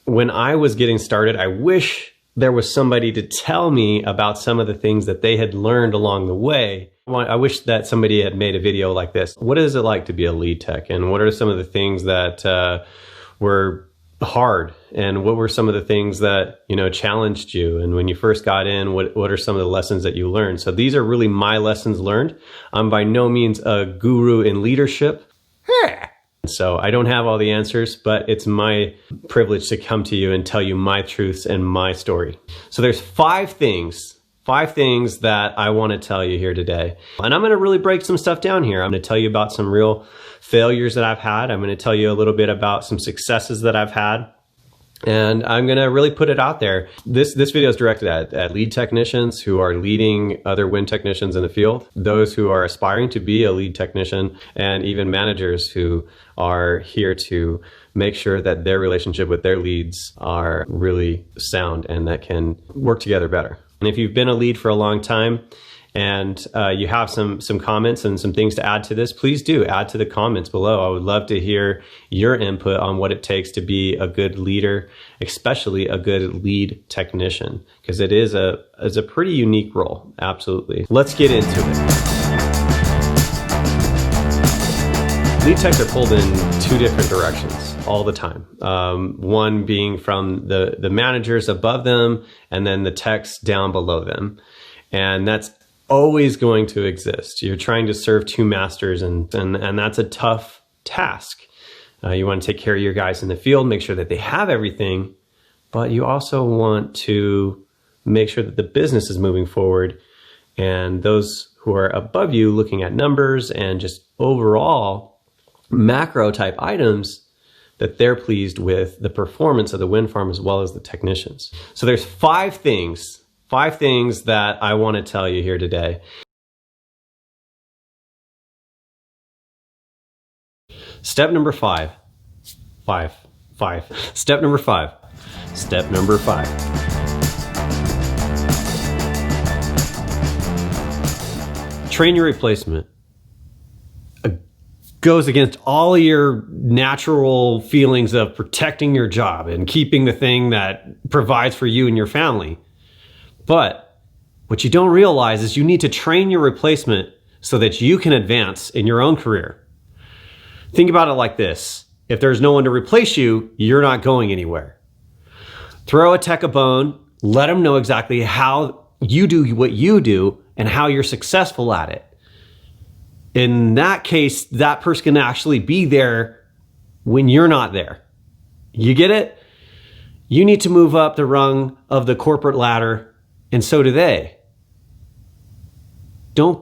When I was getting started, I wish there was somebody to tell me about some of the things that they had learned along the way. I wish that somebody had made a video like this. What is it like to be a lead tech? And what are some of the things that were hard? And what were some of the things that, challenged you? And when you first got in, what are some of the lessons that you learned? So these are really my lessons learned. I'm by no means a guru in leadership. So I don't have all the answers, but it's my privilege to come to you and tell you my truths and my story. So there's five things that I want to tell you here today. And I'm going to really break some stuff down here. I'm going to tell you about some real failures that I've had. I'm going to tell you a little bit about some successes that I've had. And I'm going to really put it out there. This video is directed at lead technicians who are leading other wind technicians in the field, those who are aspiring to be a lead technician, and even managers who are here to make sure that their relationship with their leads are really sound and that can work together better. And if you've been a lead for a long time and you have some comments and some things to add to this, please do add to the comments below. I would love to hear your input on what it takes to be a good leader, especially a good lead technician, because it is a pretty unique role. Absolutely. Let's get into it. Lead techs are pulled in two different directions all the time. One being from the managers above them and then the techs down below them. And that's always going to exist. You're trying to serve two masters and that's a tough task. You want to take care of your guys in the field, make sure that they have everything, but you also want to make sure that the business is moving forward and those who are above you looking at numbers and just overall macro type items, that they're pleased with the performance of the wind farm as well as the technicians. So there's five things that I want to tell you here today. Step number five. Step number five. Train your replacement. Goes against all your natural feelings of protecting your job and keeping the thing that provides for you and your family. But what you don't realize is you need to train your replacement so that you can advance in your own career. Think about it like this. If there's no one to replace you, you're not going anywhere. Throw a tech a bone, let them know exactly how you do what you do and how you're successful at it. In that case, that person can actually be there when you're not there. You get it? You need to move up the rung of the corporate ladder, and so do they. Don't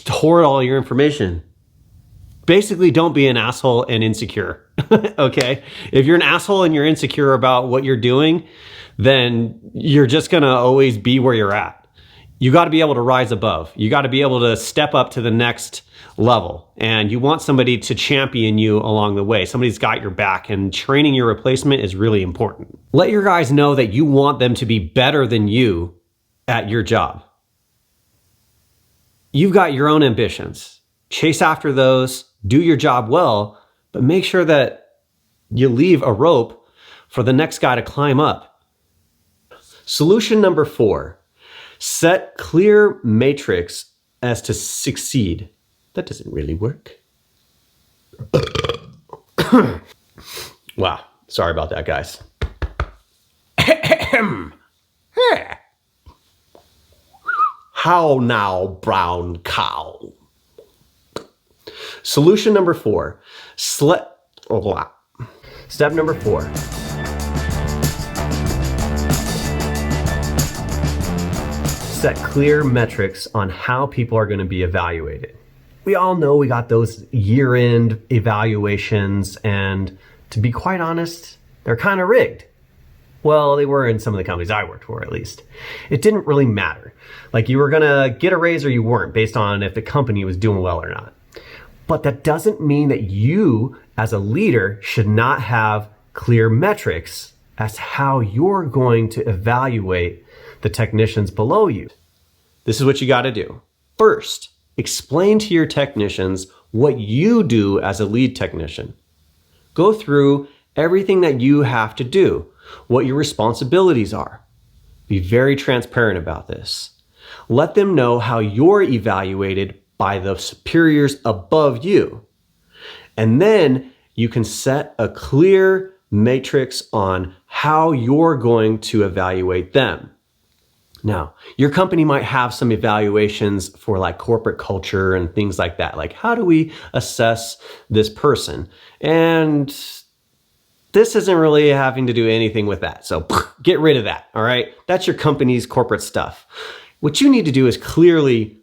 hoard all your information. Basically, don't be an asshole and insecure, okay? If you're an asshole and you're insecure about what you're doing, then you're just gonna always be where you're at. You got to be able to rise above. You got to be able to step up to the next level. And you want somebody to champion you along the way. Somebody's got your back, and training your replacement is really important. Let your guys know that you want them to be better than you at your job. You've got your own ambitions. Chase after those, do your job well, but make sure that you leave a rope for the next guy to climb up. Solution number 4. Set clear matrix as to succeed. That doesn't really work. Wow. Sorry about that, guys. How now, brown cow? Solution number 4. Step number 4. Set clear metrics on how people are going to be evaluated. We all know we got those year-end evaluations, and to be quite honest, they're kind of rigged. Well, they were in some of the companies I worked for, at least. It didn't really matter. Like, you were going to get a raise or you weren't, based on if the company was doing well or not. But that doesn't mean that you, as a leader, should not have clear metrics as to how you're going to evaluate the technicians below you. This is what you got to do. First, explain to your technicians what you do as a lead technician. Go through everything that you have to do, what your responsibilities are. Be very transparent about this. Let them know how you're evaluated by the superiors above you. And then you can set a clear matrix on how you're going to evaluate them. Now, your company might have some evaluations for like corporate culture and things like that. Like, how do we assess this person? And this isn't really having to do anything with that. So get rid of that, all right? That's your company's corporate stuff. What you need to do is clearly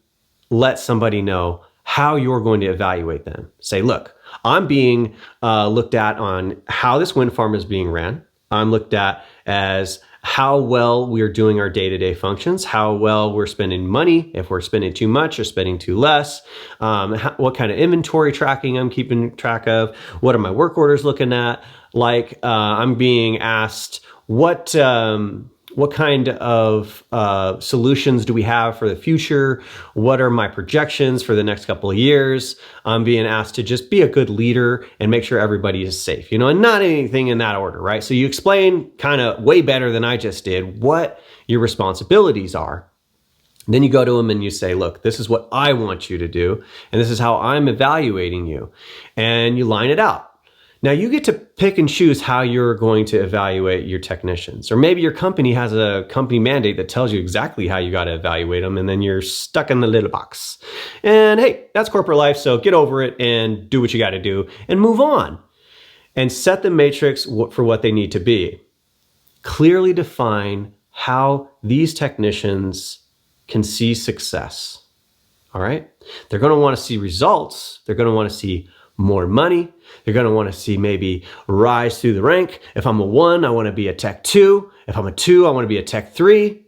let somebody know how you're going to evaluate them. Say, look, I'm being looked at on how this wind farm is being ran. I'm looked at as how well we're doing our day-to-day functions, how well we're spending money, if we're spending too much or spending too less, what kind of inventory tracking I'm keeping track of, what are my work orders looking at, like I'm being asked what kind of solutions do we have for the future? What are my projections for the next couple of years? I'm being asked to just be a good leader and make sure everybody is safe, and not anything in that order, right? So you explain kind of way better than I just did what your responsibilities are. Then you go to them and you say, look, this is what I want you to do, and this is how I'm evaluating you. And you line it out. Now you get to pick and choose how you're going to evaluate your technicians. Or maybe your company has a company mandate that tells you exactly how you got to evaluate them, and then you're stuck in the little box. And hey, that's corporate life, so get over it and do what you got to do and move on. And set the matrix for what they need to be. Clearly define how these technicians can see success. All right? They're going to want to see results. They're going to want to see more money. They're going to want to see maybe rise through the rank. If I'm a 1, I want to be a tech 2. If I'm a 2, I want to be a tech 3.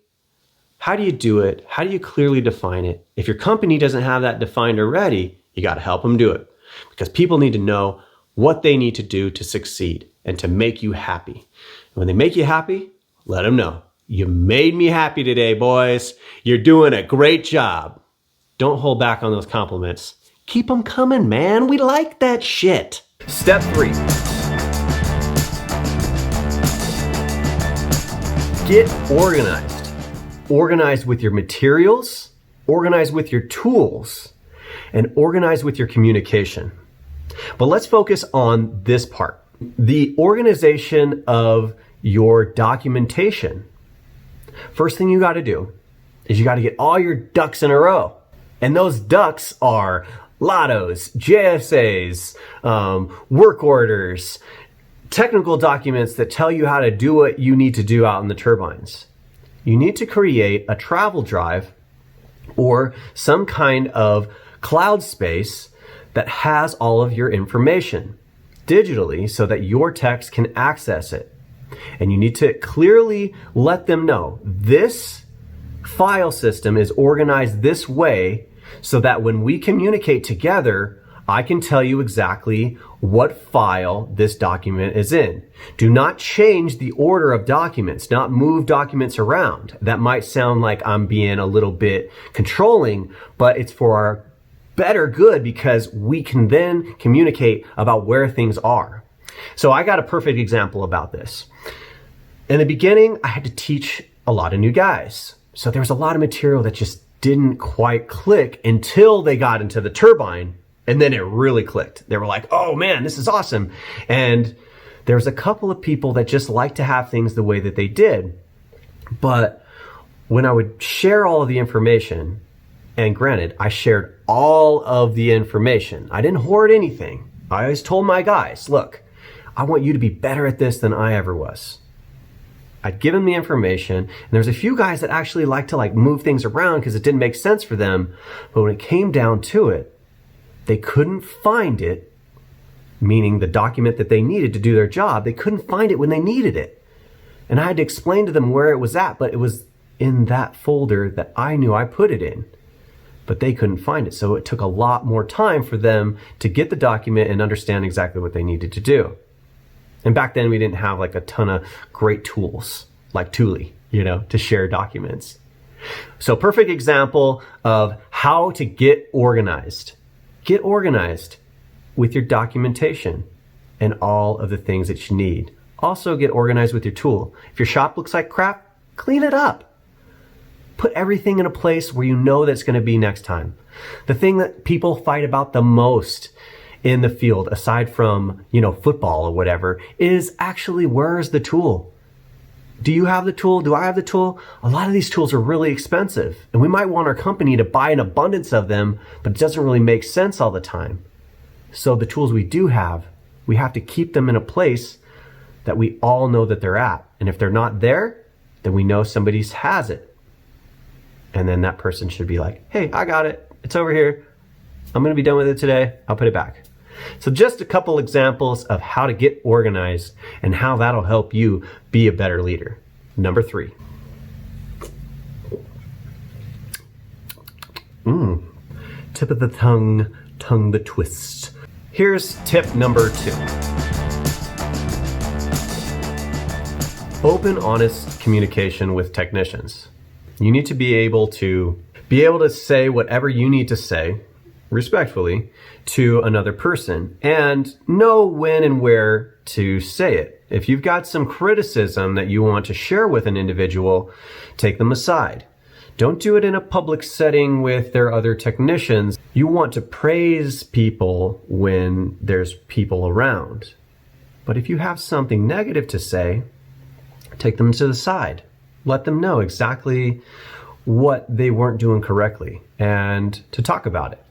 How do you do it? How do you clearly define it? If your company doesn't have that defined already, you got to help them do it, because people need to know what they need to do to succeed and to make you happy. And when they make you happy, let them know. You made me happy today, boys. You're doing a great job. Don't hold back on those compliments. Keep them coming, man. We like that shit. Step 3. Get organized. Organized with your materials, organized with your tools, and organized with your communication. But let's focus on this part. The organization of your documentation. First thing you got to do is you got to get all your ducks in a row. And those ducks are lottos, JSAs, work orders, technical documents that tell you how to do what you need to do out in the turbines. You need to create a travel drive or some kind of cloud space that has all of your information digitally so that your techs can access it. And you need to clearly let them know this file system is organized this way so that when we communicate together, I can tell you exactly what file this document is in. Do not change the order of documents, not move documents around. That might sound like I'm being a little bit controlling, but it's for our better good because we can then communicate about where things are. So I got a perfect example about this. In the beginning, I had to teach a lot of new guys. So there was a lot of material that just didn't quite click until they got into the turbine, and then it really clicked. They were like, oh man, this is awesome. And there was a couple of people that just like to have things the way that they did. But when I would share all of the information, and granted, I shared all of the information. I didn't hoard anything. I always told my guys, look, I want you to be better at this than I ever was. I'd give them the information, and there's a few guys that actually like to move things around because it didn't make sense for them. But when it came down to it, they couldn't find it, meaning the document that they needed to do their job. They couldn't find it when they needed it. And I had to explain to them where it was at, but it was in that folder that I knew I put it in. But they couldn't find it. So it took a lot more time for them to get the document and understand exactly what they needed to do. And back then we didn't have a ton of great tools like Thule, to share documents. So perfect example of how to get organized. Get organized with your documentation and all of the things that you need. Also, get organized with your tool. If your shop looks like crap, clean it up. Put everything in a place where you know that's going to be next time. The thing that people fight about the most in the field, aside from, football or whatever, is actually, where's the tool? Do you have the tool? Do I have the tool? A lot of these tools are really expensive, and we might want our company to buy an abundance of them, but it doesn't really make sense all the time. So the tools we do have, we have to keep them in a place that we all know that they're at. And if they're not there, then we know somebody has it. And then that person should be like, hey, I got it. It's over here. I'm going to be done with it today. I'll put it back. So just a couple examples of how to get organized and how that'll help you be a better leader. Number 3. Tip of the tongue the twist. Here's tip number 2. Open, honest communication with technicians. You need to be able to say whatever you need to say respectfully to another person and know when and where to say it. If you've got some criticism that you want to share with an individual, take them aside. Don't do it in a public setting with their other technicians. You want to praise people when there's people around. But if you have something negative to say, take them to the side. Let them know exactly what they weren't doing correctly and to talk about it.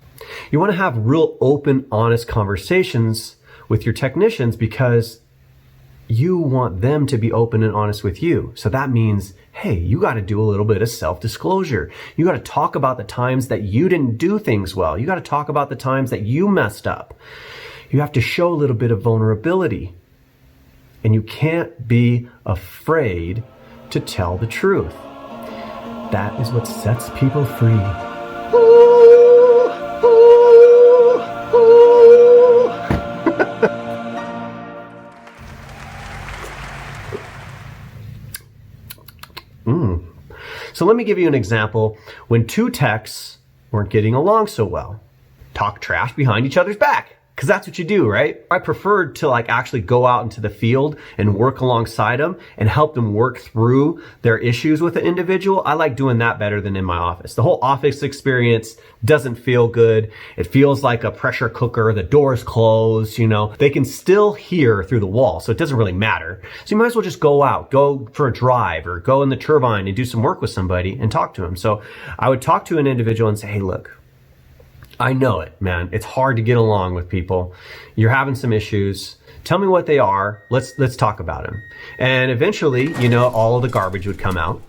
You want to have real open, honest conversations with your technicians because you want them to be open and honest with you. So that means, hey, you got to do a little bit of self-disclosure. You got to talk about the times that you didn't do things well. You got to talk about the times that you messed up. You have to show a little bit of vulnerability. And you can't be afraid to tell the truth. That is what sets people free. So let me give you an example when 2 techs weren't getting along so well. Talk trash behind each other's back. Because that's what you do, right? I preferred to actually go out into the field and work alongside them and help them work through their issues with the individual. I like doing that better than in my office. The whole office experience doesn't feel good. It feels like a pressure cooker. The door's closed, They can still hear through the wall, so it doesn't really matter. So you might as well just go out, go for a drive, or go in the turbine and do some work with somebody and talk to them. So I would talk to an individual and say, hey, look, I know it, man. It's hard to get along with people. You're having some issues. Tell me what they are. Let's talk about them. And eventually, all of the garbage would come out.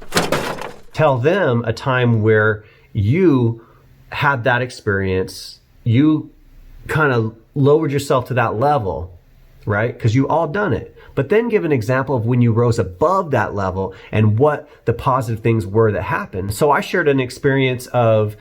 Tell them a time where you had that experience. You kind of lowered yourself to that level, right? Because you all done it. But then give an example of when you rose above that level and what the positive things were that happened. So I shared an experience of,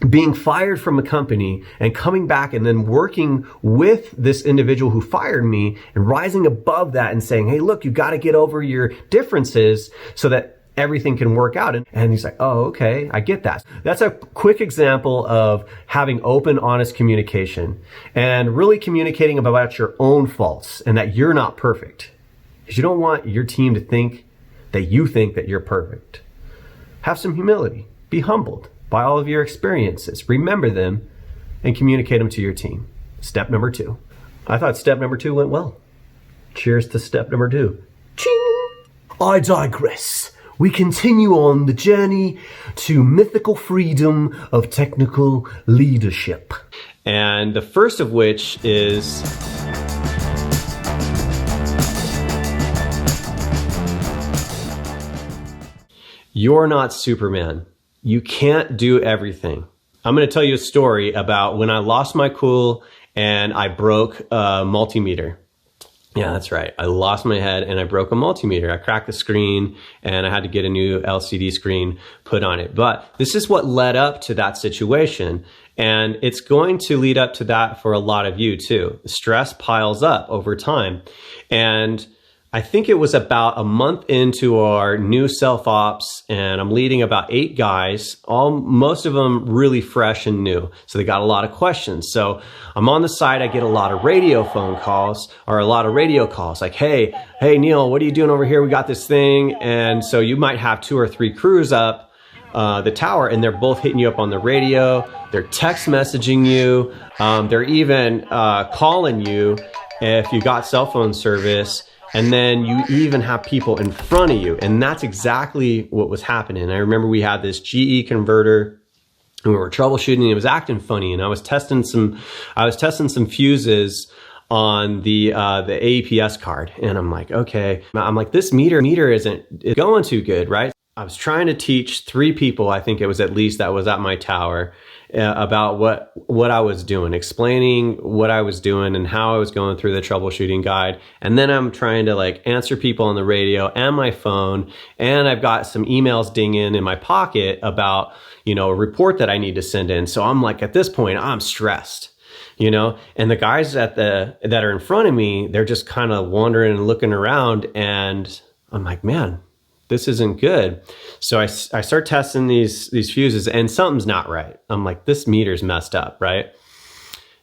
being fired from a company and coming back and then working with this individual who fired me and rising above that and saying, hey, look, you got to get over your differences so that everything can work out. And he's like, oh, okay, I get that. That's a quick example of having open, honest communication and really communicating about your own faults and that you're not perfect. Because you don't want your team to think that you think that you're perfect. Have some humility. Be humbled by all of your experiences. Remember them and communicate them to your team. Step number 2. I thought step number 2 went well. Cheers to step number 2. Ching! I digress. We continue on the journey to mythical freedom of technical leadership. And the first of which is you're not Superman. You can't do everything. I'm going to tell you a story about when I lost my cool and I broke a multimeter. Yeah, that's right. I lost my head and I broke a multimeter. I cracked the screen and I had to get a new LCD screen put on it. But this is what led up to that situation. And it's going to lead up to that for a lot of you too. Stress piles up over time. And I think it was about a month into our new self-ops, and I'm leading about 8 guys, most of them really fresh and new. So they got a lot of questions. So I'm on the side, I get a lot of radio phone calls, or a lot of radio calls like, hey Neal, what are you doing over here? We got this thing. And so you might have 2 or 3 crews up the tower, and they're both hitting you up on the radio. They're text messaging you. They're even calling you if you got cell phone service. And then you even have people in front of you. And that's exactly what was happening. I remember we had this GE converter and we were troubleshooting, and it was acting funny. And I was testing some fuses on the AEPS card. And I'm like, okay, this meter isn't going too good, right? I was trying to teach 3 people, I think it was at least, that was at my tower, about what I was doing, explaining what I was doing and how I was going through the troubleshooting guide. And then I'm trying to like answer people on the radio and my phone, and I've got some emails dinging in my pocket about, you know, a report that I need to send in. So I'm like, at this point, I'm stressed, you know, and the guys that are in front of me, they're just kind of wandering and looking around, and I'm like, man, this isn't good. So I start testing these fuses, and something's not right. I'm like, this meter's messed up, right?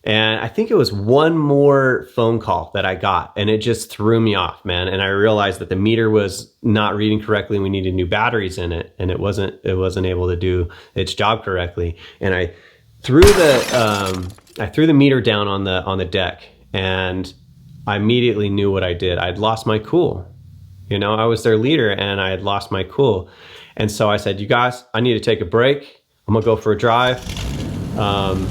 And I think it was one more phone call that I got, and it just threw me off, man. And I realized that the meter was not reading correctly. We needed new batteries in it, and it wasn't able to do its job correctly. And I threw the meter down on the deck, and I immediately knew what I did. I'd lost my cool. You know, I was their leader and I had lost my cool. And so I said, you guys, I need to take a break. I'm gonna go for a drive. And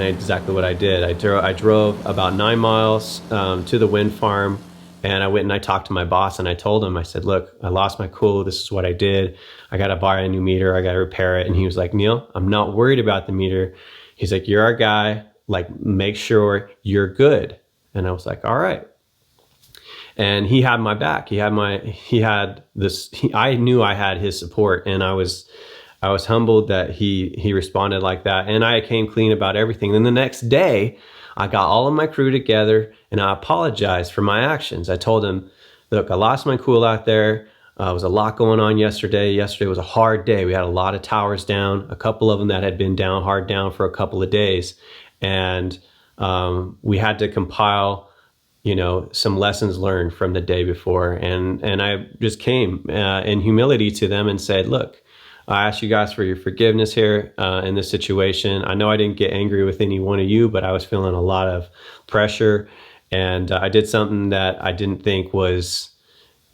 exactly what I did. I drove about 9 miles to the wind farm, and I went and I talked to my boss, and I told him, I said, look, I lost my cool. This is what I did. I got to buy a new meter. I got to repair it. And he was like, Neal, I'm not worried about the meter. He's like, you're our guy. Like, make sure you're good. And I was like, all right. And he had my back. I knew I had his support, and I was humbled that he responded like that. And I came clean about everything. Then the next day, I got all of my crew together and I apologized for my actions. I told him, look, I lost my cool out there. There was a lot going on yesterday. Yesterday was a hard day. We had a lot of towers down, a couple of them that had been hard down for a couple of days. And we had to compile, you know, some lessons learned from the day before. And I just came in humility to them and said, look, I ask you guys for your forgiveness here in this situation. I know I didn't get angry with any one of you, but I was feeling a lot of pressure. And I did something that I didn't think was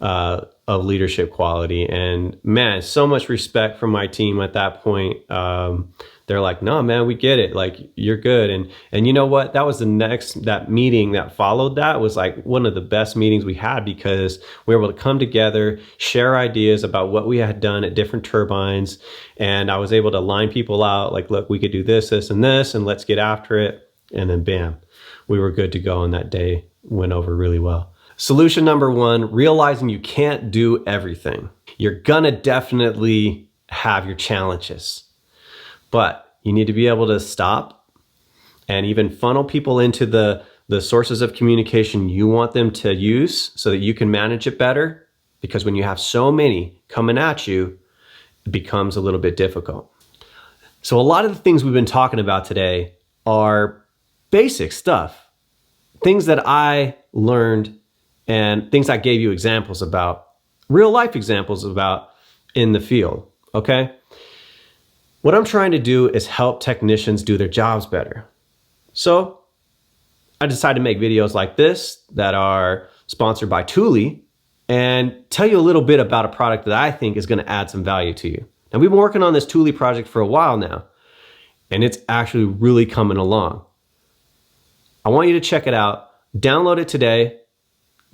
of leadership quality. And man, so much respect from my team at that point. They're like, no, man, we get it. Like, you're good. And you know what? That was that meeting that followed that was like one of the best meetings we had, because we were able to come together, share ideas about what we had done at different turbines. And I was able to line people out like, look, we could do this, this, and this, and let's get after it. And then bam, we were good to go. And that day went over really well. Solution number 1, realizing you can't do everything. You're gonna definitely have your challenges, but you need to be able to stop and even funnel people into the sources of communication you want them to use so that you can manage it better. Because when you have so many coming at you, it becomes a little bit difficult. So a lot of the things we've been talking about today are basic stuff, things that I learned and things I gave you examples about, real life examples about in the field, okay? What I'm trying to do is help technicians do their jobs better. So I decided to make videos like this that are sponsored by Thule and tell you a little bit about a product that I think is gonna add some value to you. Now, we've been working on this Thule project for a while now, and it's actually really coming along. I want you to check it out, download it today.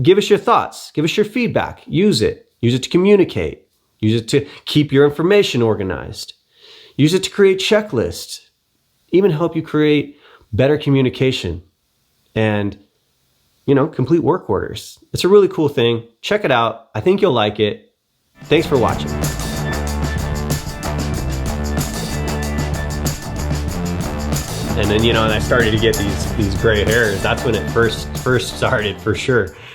Give us your thoughts, give us your feedback, use it to communicate, use it to keep your information organized, use it to create checklists, even help you create better communication and, you know, complete work orders. It's a really cool thing. Check it out. I think you'll like it. Thanks for watching. And then, you know, and I started to get these gray hairs. That's when it first started, for sure.